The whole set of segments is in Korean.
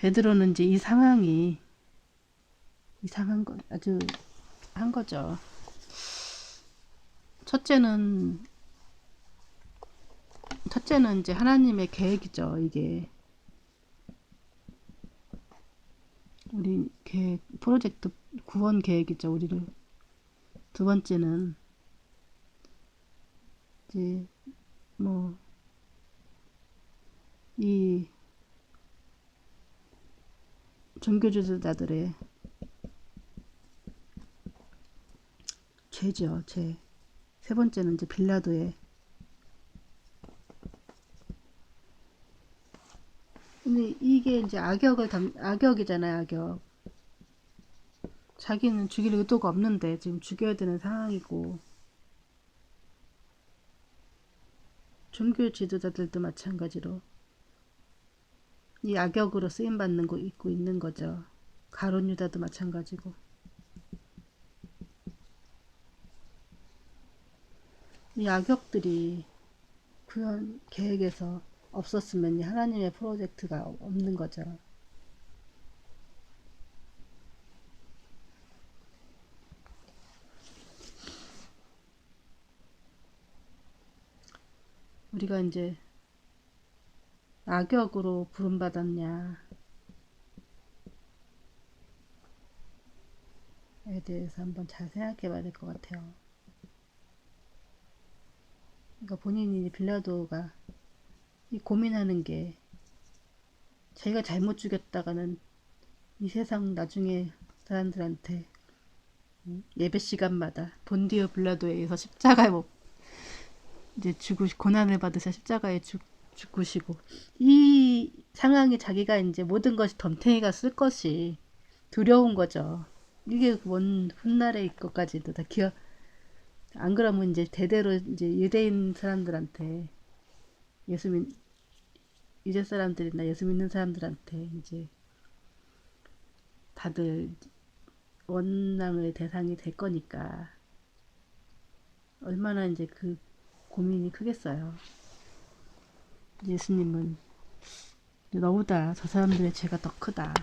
베드로는 이제 이 상황이 이상한 거 아주 한 거죠. 첫째는 이제 하나님의 계획이죠. 이게 우리 계획, 프로젝트 구원 계획이죠. 우리를. 두 번째는 이제 뭐 이 종교주의자들의 죄죠. 죄. 세 번째는 이제 빌라도의. 근데 이게 이제 악역이잖아요. 악역. 자기는 죽일 의도가 없는데 지금 죽여야 되는 상황이고, 종교 지도자들도 마찬가지로 이 악역으로 쓰임 받는 거 있고 있는 거죠. 가룟 유다도 마찬가지고. 이 악역들이 구현 계획에서 없었으면 하나님의 프로젝트가 없는 거죠. 우리가 이제 악역으로 부름받았냐에 대해서 한번 잘 생각해 봐야 될 것 같아요. 그러니까 본인이 빌라도가 이 고민하는 게 자기가 잘못 죽였다가는 이 세상 나중에 사람들한테 예배 시간마다 본디오 빌라도에 의해서 십자가에 못 이제 고난을 받으셔 십자가에 죽으시고, 이 상황이 자기가 이제 모든 것이 덤탱이가 쓸 것이 두려운 거죠. 이게 원 훗날의 것까지도 다 기억. 안 그러면 이제 대대로 이제 유대인 사람들한테 예수 믿 유대 사람들이나 예수 믿는 사람들한테 이제 다들 원망의 대상이 될 거니까 얼마나 이제 그 고민이 크겠어요. 예수님은 너보다 저 사람들의 죄가 더 크다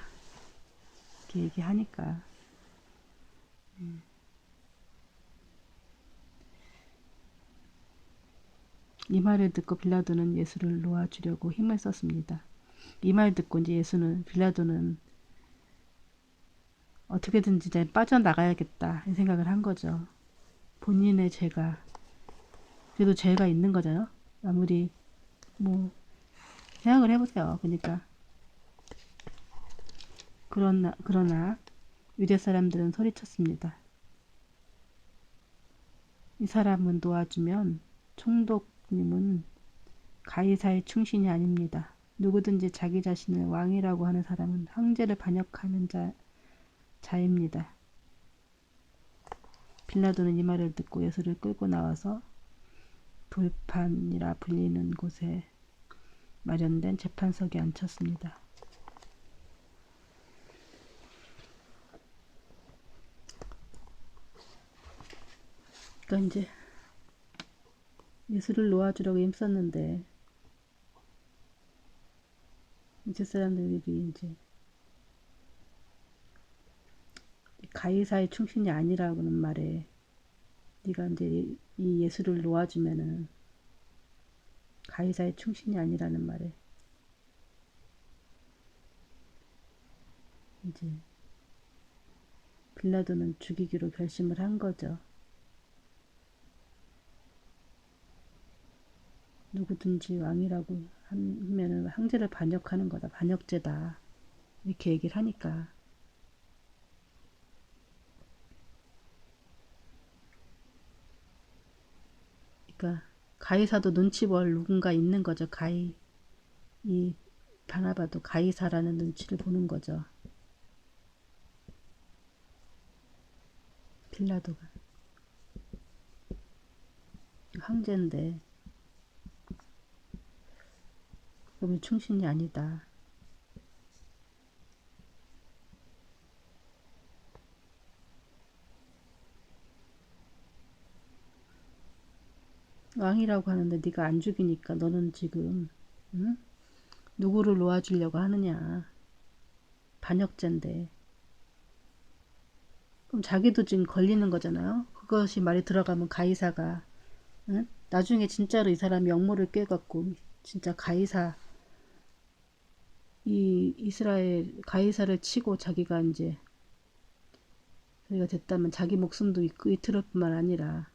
이렇게 얘기하니까. 이 말을 듣고 빌라도는 예수를 놓아주려고 힘을 썼습니다. 이 말 듣고 이제 빌라도는 어떻게든지 이제 빠져나가야겠다 이 생각을 한 거죠. 본인의 죄가, 그래도 죄가 있는 거잖아요. 아무리 뭐 생각을 해보세요. 그러니까 그러나 유대 사람들은 소리쳤습니다. 이 사람은 놓아주면 총독님은 가이사의 충신이 아닙니다. 누구든지 자기 자신을 왕이라고 하는 사람은 황제를 반역하는 자입니다. 빌라도는 이 말을 듣고 예수를 끌고 나와서 돌판이라 불리는 곳에 마련된 재판석에 앉혔습니다. 그러니까 이제 예수를 놓아주려고 힘썼는데 이제 사람들이 이제 가이사의 충신이 아니라고는 말에 네가 이제 이 예수를 놓아주면은 가이사의 충신이 아니라는 말에 이제 빌라도는 죽이기로 결심을 한 거죠. 누구든지 왕이라고 하면은 황제를 반역하는 거다. 반역죄다. 이렇게 얘기를 하니까. 그러니까 가이사도 눈치 볼 누군가 있는 거죠. 이 바나바도 가이사라는 눈치를 보는 거죠. 빌라도가 황제인데 그러면 충신이 아니다. 왕이라고 하는데 네가 안 죽이니까 너는 지금 응? 누구를 놓아주려고 하느냐. 반역죄인데 그럼 자기도 지금 걸리는 거잖아요. 그것이 말이 들어가면 가이사가 응? 나중에 진짜로 이 사람이 역모를 꿰갖고 진짜 가이사 이 이스라엘 가이사를 치고 자기가 이제 저희가 됐다면 자기 목숨도 위태로울 뿐만 아니라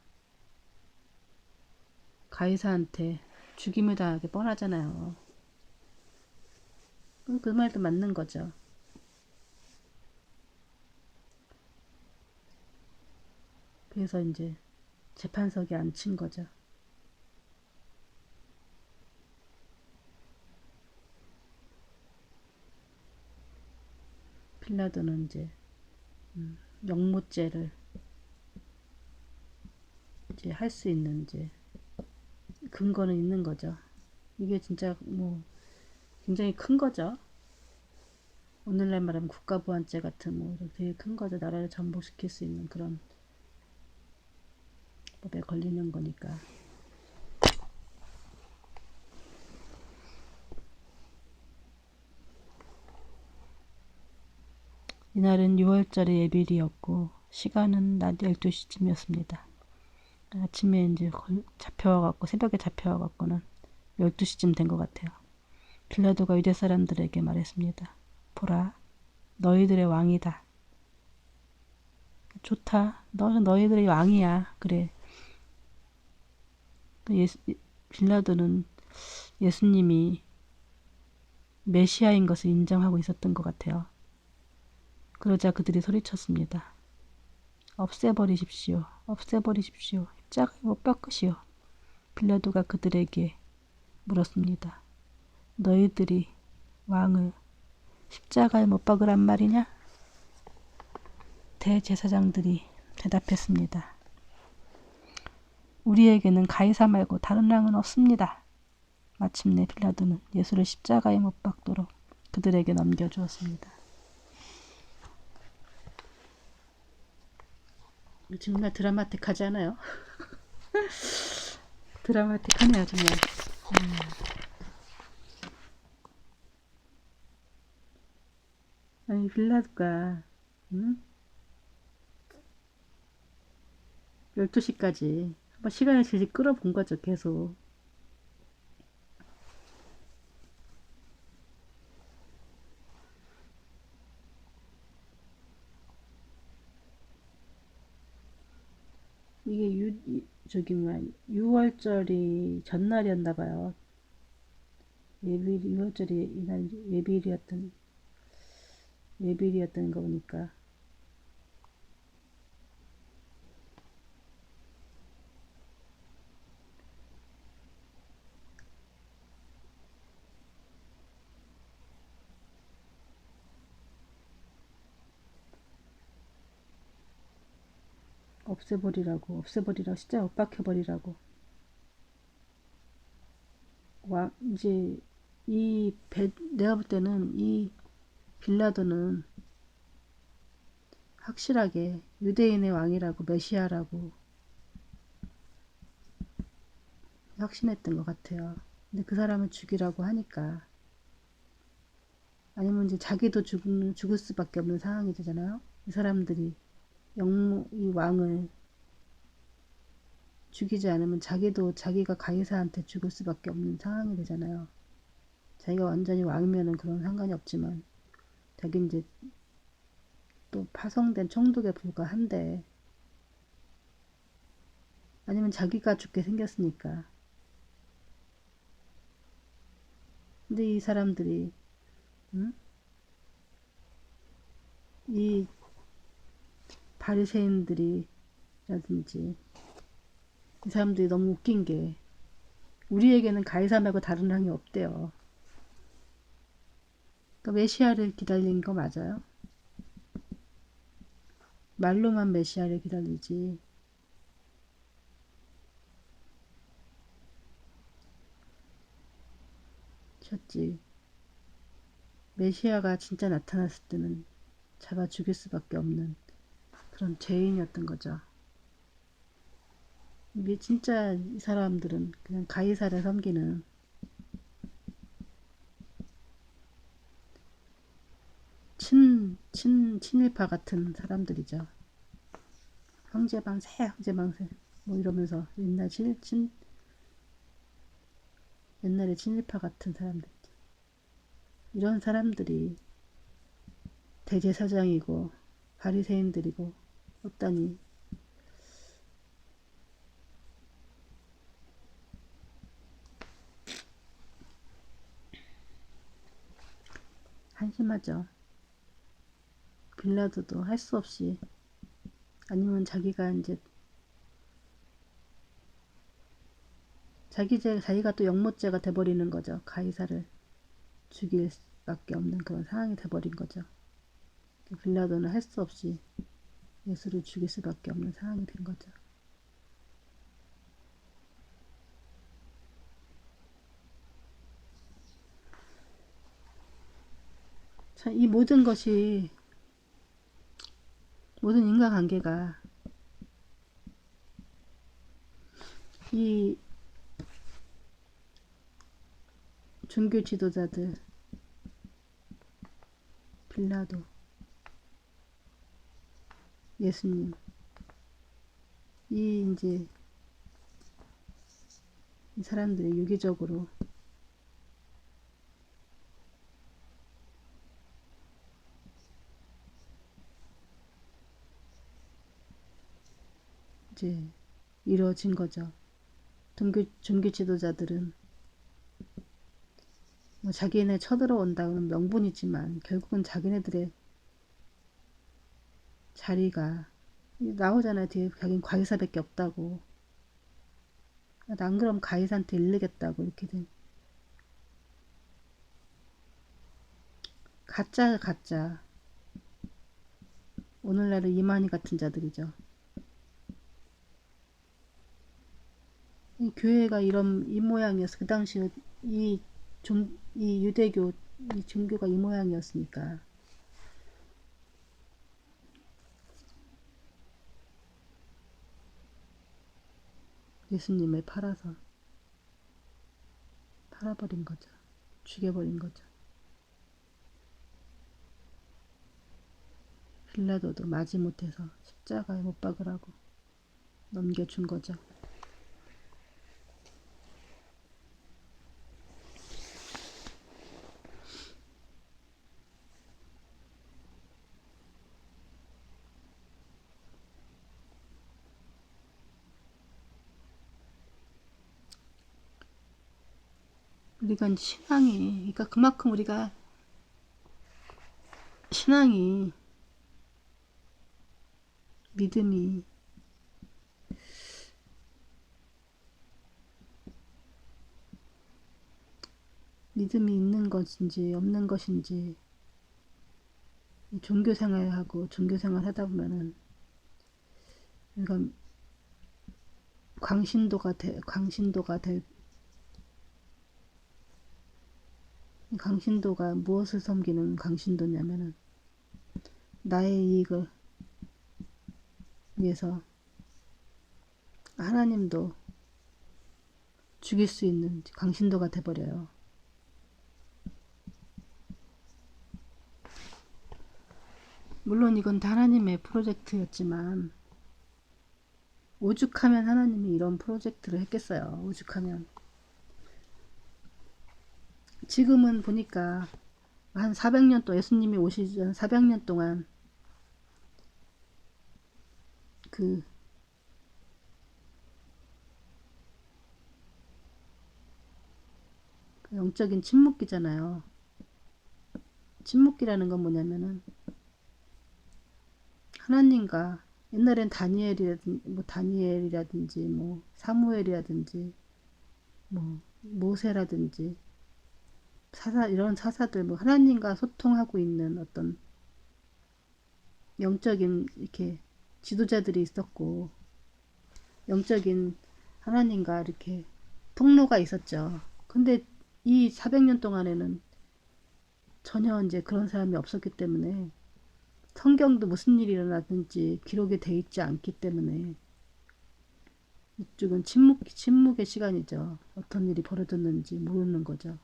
가이사한테 죽임을 당하게 뻔하잖아요. 그 말도 맞는 거죠. 그래서 이제 재판석에 앉힌 거죠. 빌라도는 이제 역모죄를 이제 할 수 있는 이제 근거는 있는 거죠. 이게 진짜 뭐 굉장히 큰 거죠. 오늘날 말하면 국가보안죄 같은 뭐 되게 큰 거죠. 나라를 전복시킬 수 있는 그런 법에 걸리는 거니까. 이날은 6월절의 예비일이었고 시간은 낮 12시쯤이었습니다. 아침에 이제 잡혀와갖고 새벽에 잡혀와갖고는 12시쯤 된 것 같아요. 빌라도가 유대 사람들에게 말했습니다. 보라, 너희들의 왕이다. 좋다. 너희들의 왕이야. 그래. 빌라도는 예수님이 메시아인 것을 인정하고 있었던 것 같아요. 그러자 그들이 소리쳤습니다. 없애버리십시오. 없애버리십시오. 십자가에 못 박으시오. 빌라도가 그들에게 물었습니다. 너희들이 왕을 십자가에 못 박으란 말이냐? 대제사장들이 대답했습니다. 우리에게는 가이사 말고 다른 왕은 없습니다. 마침내 빌라도는 예수를 십자가에 못 박도록 그들에게 넘겨주었습니다. 정말 드라마틱하지 않아요? 드라마틱하네요 정말. 아니 빌라도가 12시까지 한번 시간을 질질 끌어본 거죠. 계속. 이게 저기 뭐야 6월절이 전날이었나 봐요. 예비일 6월절이 이날 예비일이었던 거 보니까 없애버리라고 진짜 못 박혀버리라고. 와 이제 내가 볼 때는 이 빌라도는 확실하게 유대인의 왕이라고 메시아라고 확신했던 것 같아요. 근데 그 사람을 죽이라고 하니까 아니면 이제 자기도 죽을 수밖에 없는 상황이 되잖아요. 이 사람들이 이 왕을 죽이지 않으면 자기가 가이사한테 죽을 수밖에 없는 상황이 되잖아요. 자기가 완전히 왕이면은 그런 상관이 없지만 자기 이제 또 파송된 총독에 불과한데 아니면 자기가 죽게 생겼으니까. 근데 이 사람들이 이 바리새인들이라든지 이 사람들이 너무 웃긴 게 우리에게는 가이사 말고 다른 왕이 없대요. 그러니까 메시아를 기다리는 거 맞아요? 말로만 메시아를 기다리지 셨지. 메시아가 진짜 나타났을 때는 잡아 죽일 수밖에 없는 그런 죄인이었던 거죠. 이게 진짜 이 사람들은 그냥 가이사를 섬기는 친 친일파 같은 사람들이죠. 형제방세 형제방세 뭐 이러면서 옛날에 친일파 같은 사람들, 이런 사람들이 대제사장이고 바리새인들이고 없다니 한심하죠. 빌라도도 할 수 없이, 아니면 자기가 이제 자기가 또 영모죄가 돼버리는 거죠. 가이사를 죽일 수밖에 없는 그런 상황이 돼버린 거죠. 빌라도는 할 수 없이 예수를 죽일 수밖에 없는 상황이 된 거죠. 참, 이 모든 것이, 모든 인간관계가 이 종교 지도자들, 빌라도, 예수님, 이제 이 사람들이 유기적으로 이제 이루어진 거죠. 종교 지도자들은 뭐 자기네 쳐들어온다는 명분이지만 결국은 자기네들의 자리가 나오잖아요. 뒤에 자기는 과의사밖에 없다고. 난 그럼 가이사한테 일르겠다고 이렇게 된 가짜 오늘날의 이만희 같은 자들이죠. 이 교회가 이 모양이었어. 그 당시 이 유대교 이 종교가 이 모양이었으니까 예수님을 팔아버린 거죠. 죽여버린 거죠. 빌라도도 마지못해서 십자가에 못 박으라고 넘겨준 거죠. 우리가 신앙이, 그러니까 그만큼 우리가 신앙이, 믿음이 있는 것인지 없는 것인지, 종교생활하고 종교생활 하다 보면은 우리가 강신도가 무엇을 섬기는 강신도냐면은 나의 이익을 위해서 하나님도 죽일 수 있는 강신도가 돼버려요. 물론 이건 다 하나님의 프로젝트였지만, 오죽하면 하나님이 이런 프로젝트를 했겠어요. 오죽하면. 지금은 보니까 한 400년 동안, 예수님이 오시기 전 400년 동안 그 영적인 침묵기잖아요. 침묵기라는 건 뭐냐면은 하나님과, 옛날엔 다니엘이라든지 뭐 사무엘이라든지 뭐 모세라든지 이런 사사들, 뭐 하나님과 소통하고 있는 어떤 영적인 이렇게 지도자들이 있었고, 영적인 하나님과 이렇게 통로가 있었죠. 근데 이 400년 동안에는 전혀 이제 그런 사람이 없었기 때문에, 성경도 무슨 일이 일어났는지 기록이 돼 있지 않기 때문에 이쪽은 침묵의 시간이죠. 어떤 일이 벌어졌는지 모르는 거죠.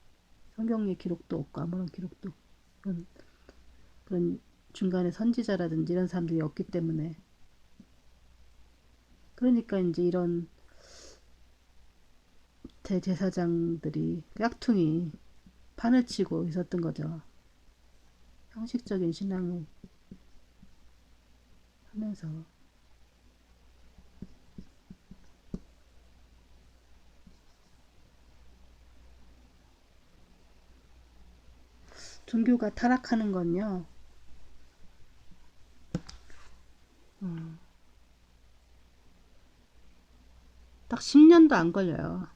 성경에 기록도 없고 아무런 기록도 없고 그런 중간에 선지자라든지 이런 사람들이 없기 때문에. 그러니까 이제 이런 대제사장들이 깍퉁이 판을 치고 있었던 거죠. 형식적인 신앙을 하면서. 종교가 타락하는 건요, 딱 10년도 안 걸려요.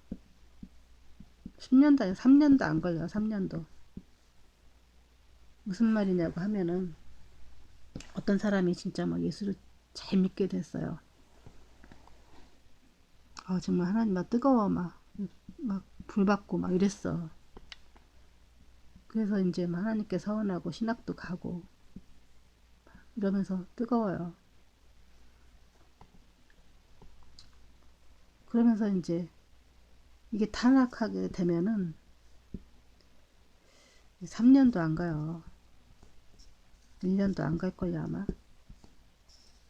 10년도 아니라 3년도 안 걸려요. 3년도. 무슨 말이냐고 하면은 어떤 사람이 진짜 막 예수를 잘 믿게 됐어요. 정말 하나님 막 뜨거워 막 불받고 막 이랬어. 그래서 이제 막 하나님께 서운하고 신학도 가고 이러면서 뜨거워요. 그러면서 이제 이게 타락하게 되면은 3년도 안 가요. 1년도 안 갈걸요 아마.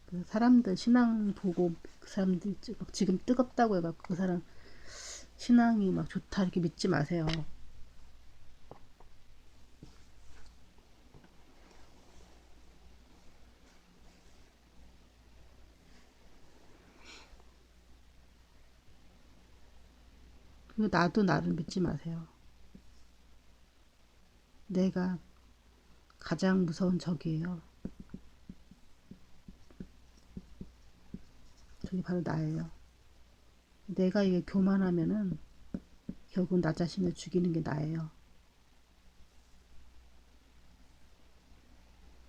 그 사람들 신앙 보고 그 사람들 막 지금 뜨겁다고 해갖고 그 사람 신앙이 막 좋다 이렇게 믿지 마세요. 그리고 나도 나를 믿지 마세요. 내가 가장 무서운 적이에요. 저게 바로 나예요. 내가 이게 교만하면은 결국 나 자신을 죽이는 게 나예요.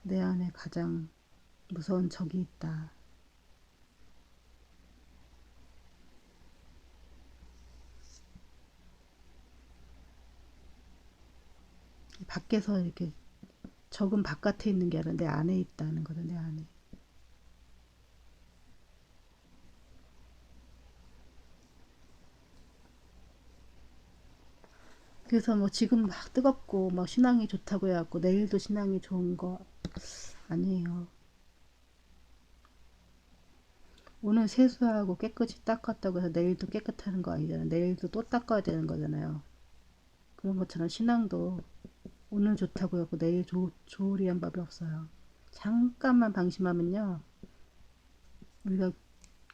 내 안에 가장 무서운 적이 있다. 밖에서 이렇게 적은 바깥에 있는 게 아니라 내 안에 있다는 거죠. 내 안에. 그래서 뭐 지금 막 뜨겁고 막 신앙이 좋다고 해갖고 내일도 신앙이 좋은 거 아니에요. 오늘 세수하고 깨끗이 닦았다고 해서 내일도 깨끗하는 거 아니잖아요. 내일도 또 닦아야 되는 거잖아요. 그런 것처럼 신앙도 오늘 좋다고 해갖고 내일 좋으리한 법이 없어요. 잠깐만 방심하면요. 우리가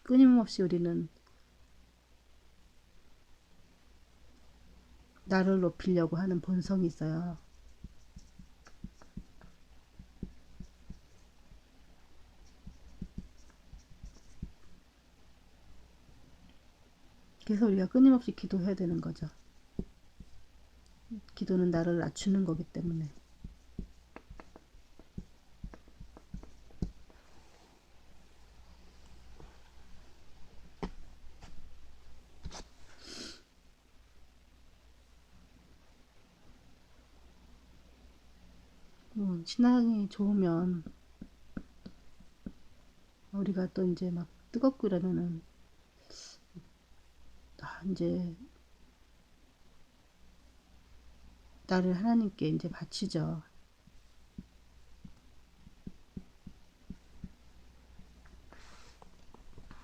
끊임없이 우리는 나를 높이려고 하는 본성이 있어요. 그래서 우리가 끊임없이 기도해야 되는 거죠. 기도는 나를 낮추는 거기 때문에. 신앙이 좋으면 우리가 또 이제 막 뜨겁고 이러면은 이제 나를 하나님께 이제 바치죠.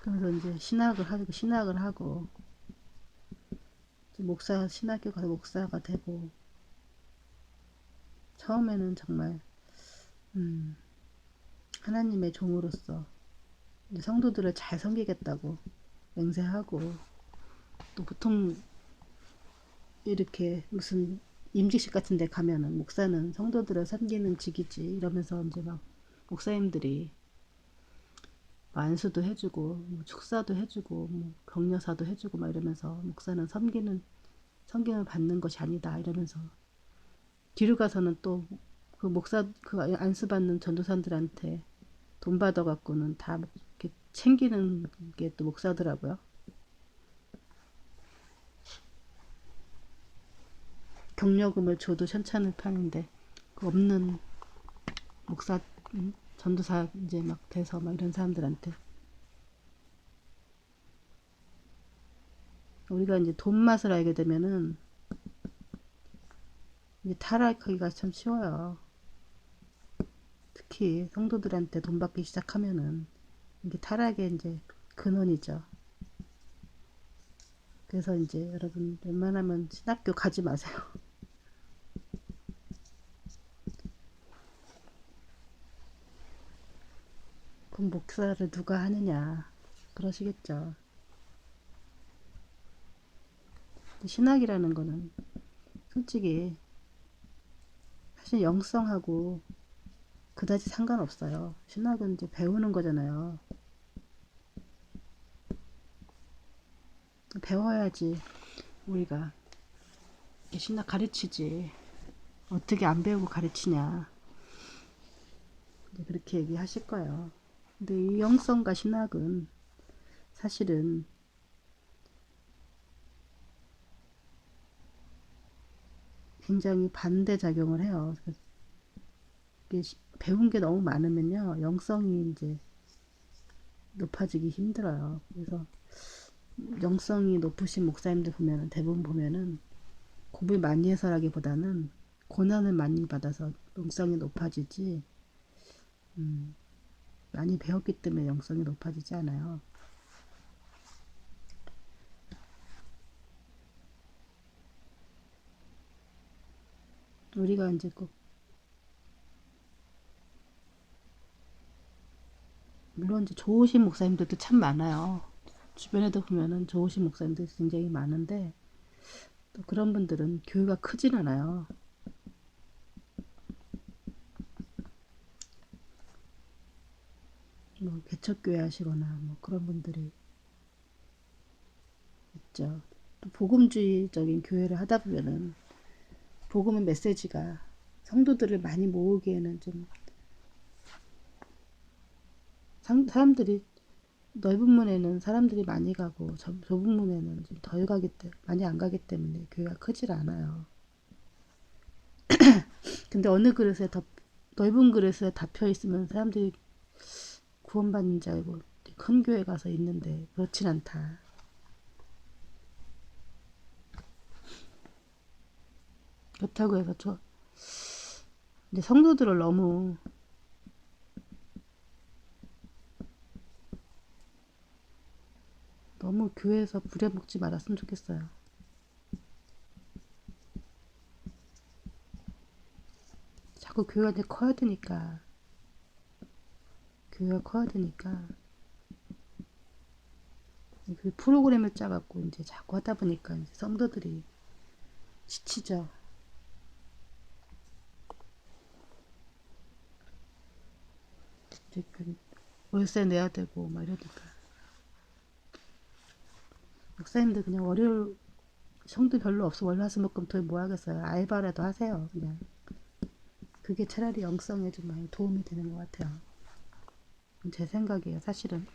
그래서 이제 신학을 하고 목사 신학교 가서 목사가 되고 처음에는 정말 하나님의 종으로서 이제 성도들을 잘 섬기겠다고 맹세하고 또 보통 이렇게 무슨 임직식 같은 데 가면은 목사는 성도들을 섬기는 직이지 이러면서 이제 막 목사님들이 안수도 해주고 뭐 축사도 해주고 뭐 격려사도 해주고 막 이러면서 목사는 섬김을 받는 것이 아니다 이러면서 뒤로 가서는 또 그 목사 그 안수 받는 전도사들한테 돈 받아 갖고는 다 이렇게 챙기는 게 또 목사더라고요. 경력금을 줘도 현찮을 판인데 그 없는 목사 전도사 이제 막 돼서 막 이런 사람들한테 우리가 이제 돈 맛을 알게 되면은 이제 타락하기가 참 쉬워요. 특히 성도들한테 돈 받기 시작하면은 이게 타락의 이제 근원이죠. 그래서 이제 여러분 웬만하면 신학교 가지 마세요. 그럼 목사를 누가 하느냐 그러시겠죠. 신학이라는 거는 솔직히 사실 영성하고 그다지 상관없어요. 신학은 이제 배우는 거잖아요. 배워야지 우리가 신학 가르치지. 어떻게 안 배우고 가르치냐. 그렇게 얘기하실 거예요. 근데 이 영성과 신학은 사실은 굉장히 반대작용을 해요. 배운 게 너무 많으면요, 영성이 이제 높아지기 힘들어요. 그래서 영성이 높으신 목사님들 보면은 대부분 보면은 공부를 많이 해서라기보다는 고난을 많이 받아서 영성이 높아지지, 많이 배웠기 때문에 영성이 높아지지 않아요. 우리가 이제 꼭 물론 이제 좋으신 목사님들도 참 많아요. 주변에도 보면은 좋으신 목사님들이 굉장히 많은데 또 그런 분들은 교회가 크진 않아요. 뭐 개척교회 하시거나 뭐 그런 분들이 있죠. 또 복음주의적인 교회를 하다 보면은 복음의 메시지가 성도들을 많이 모으기에는 좀 사람들이 넓은 문에는 사람들이 많이 가고 좁은 문에는 좀 덜 가기 때문에 많이 안 가기 때문에 교회가 크질 않아요. 근데 어느 그릇에 더 넓은 그릇에 닫혀 있으면 사람들이 구원받는 줄 알고 큰 교회 가서 있는데 그렇진 않다. 그렇다고 해서 이제 성도들을 너무 교회에서 부려먹지 말았으면 좋겠어요. 자꾸 교회가 이제 커야 되니까 교회가 커야 되니까 그 프로그램을 짜갖고 이제 자꾸 하다 보니까 이제 성도들이 지치죠. 이제 그 월세 내야 되고 막 이러니까 목사님들 그냥 월요일 성도 별로 없어 월화수목금토일 뭐 하겠어요. 알바라도 하세요. 그냥 그게 차라리 영성에 좀 많이 도움이 되는 것 같아요. 제 생각이에요. 사실은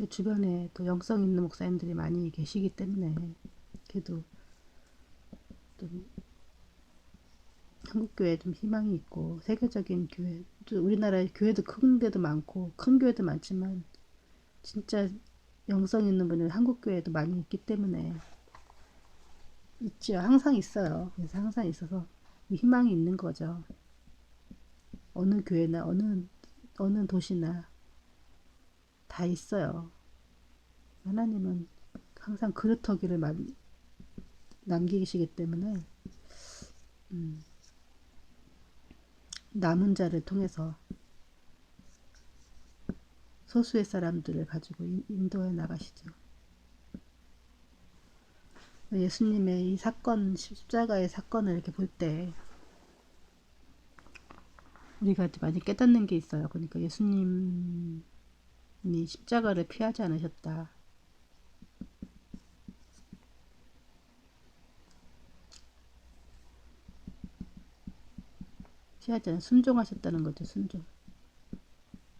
주변에 또 영성 있는 목사님들이 많이 계시기 때문에 그래도 좀 한국교회에 좀 희망이 있고 세계적인 교회 또 우리나라에 교회도 큰 데도 많고 큰 교회도 많지만 진짜 영성 있는 분은 한국교회도 많이 있기 때문에 있죠. 항상 있어요. 그래서 항상 있어서 희망이 있는 거죠. 어느 교회나 어느 도시나 다 있어요. 하나님은 항상 그루터기를 남기시기 때문에 남은 자를 통해서 소수의 사람들을 가지고 인도해 나가시죠. 예수님의 이 사건, 십자가의 사건을 이렇게 볼 때 우리가 많이 깨닫는 게 있어요. 그러니까 예수님이 십자가를 피하지 않으셨다. 피하지 않아 순종하셨다는 거죠. 순종.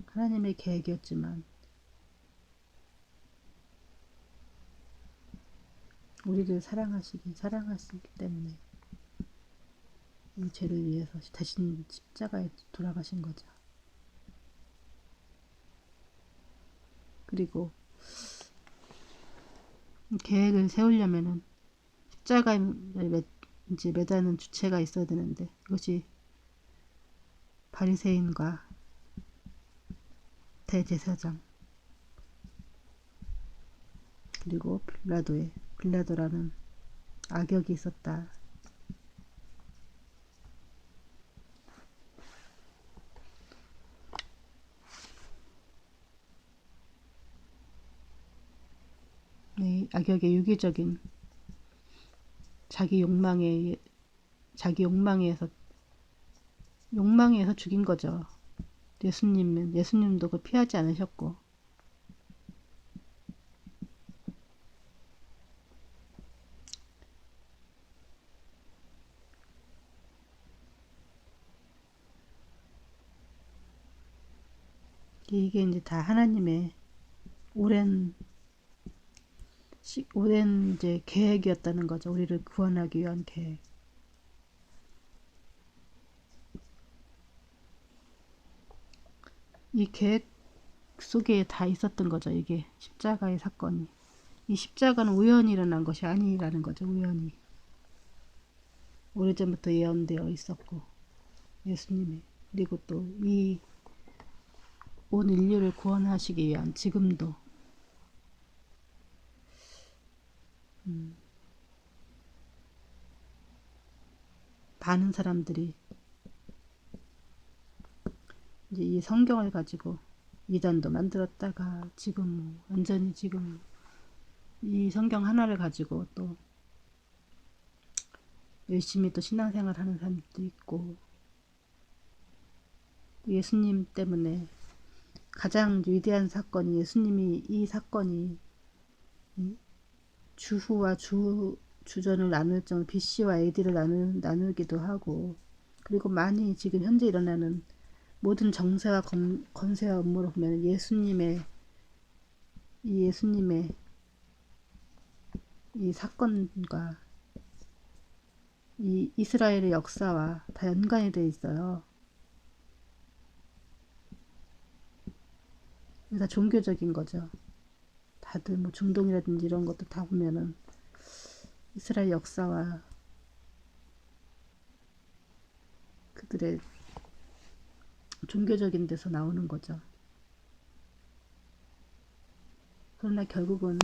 하나님의 계획이었지만 우리를 사랑하시기 때문에 이 죄를 위해서 대신 십자가에 돌아가신 거죠. 그리고 계획을 세우려면은 십자가를 이제 매다는 주체가 있어야 되는데 이것이 바리새인과 대제사장 그리고 빌라도라는 악역이 있었다. 이 악역의 유기적인 자기 욕망에서 죽인 거죠. 예수님도 그 피하지 않으셨고, 이게 이제 다 하나님의 오랜 이제 계획이었다는 거죠. 우리를 구원하기 위한 계획. 이 계획 속에 다 있었던 거죠. 이게 십자가의 사건이. 이 십자가는 우연히 일어난 것이 아니라는 거죠. 우연히. 오래전부터 예언되어 있었고 예수님의 그리고 또 이 온 인류를 구원하시기 위한 지금도 많은 사람들이 이제 이 성경을 가지고 이단도 만들었다가 지금 완전히 지금 이 성경 하나를 가지고 또 열심히 또 신앙생활 하는 사람들도 있고 예수님 때문에 가장 위대한 사건이 예수님이 이 사건이 주후와 주전을 나눌 정도 BC와 AD를 나누기도 하고 그리고 많이 지금 현재 일어나는 모든 정세와 권세와 업무를 보면 예수님의 이 사건과 이 이스라엘의 역사와 다 연관이 되어 있어요. 다 종교적인 거죠. 다들 뭐 중동이라든지 이런 것도 다 보면은 이스라엘 역사와 그들의 종교적인 데서 나오는 거죠. 그러나 결국은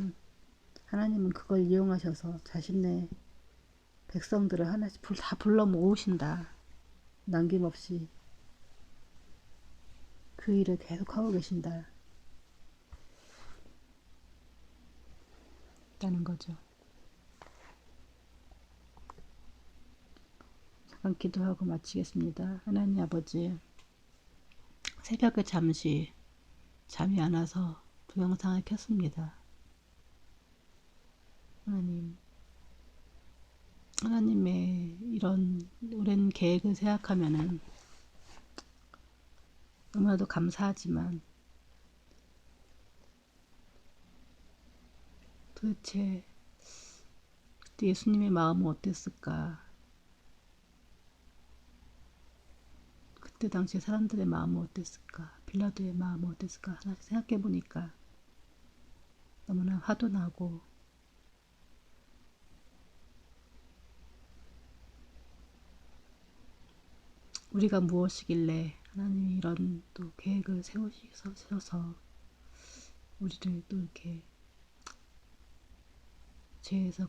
하나님은 그걸 이용하셔서 자신의 백성들을 하나씩 다 불러 모으신다. 남김없이 그 일을 계속하고 계신다. 있다는 거죠. 잠깐 기도하고 마치겠습니다. 하나님 아버지, 새벽에 잠시 잠이 안 와서 동영상을 켰습니다. 하나님의 이런 오랜 계획을 생각하면은 너무나도 감사하지만 도대체 그때 예수님의 마음은 어땠을까? 그때 당시 사람들의 마음은 어땠을까? 빌라도의 마음은 어땠을까? 하나씩 생각해 보니까 너무나 화도 나고 우리가 무엇이길래 하나님이 이런 또 계획을 세우셔서 우리를 또 이렇게 죄에서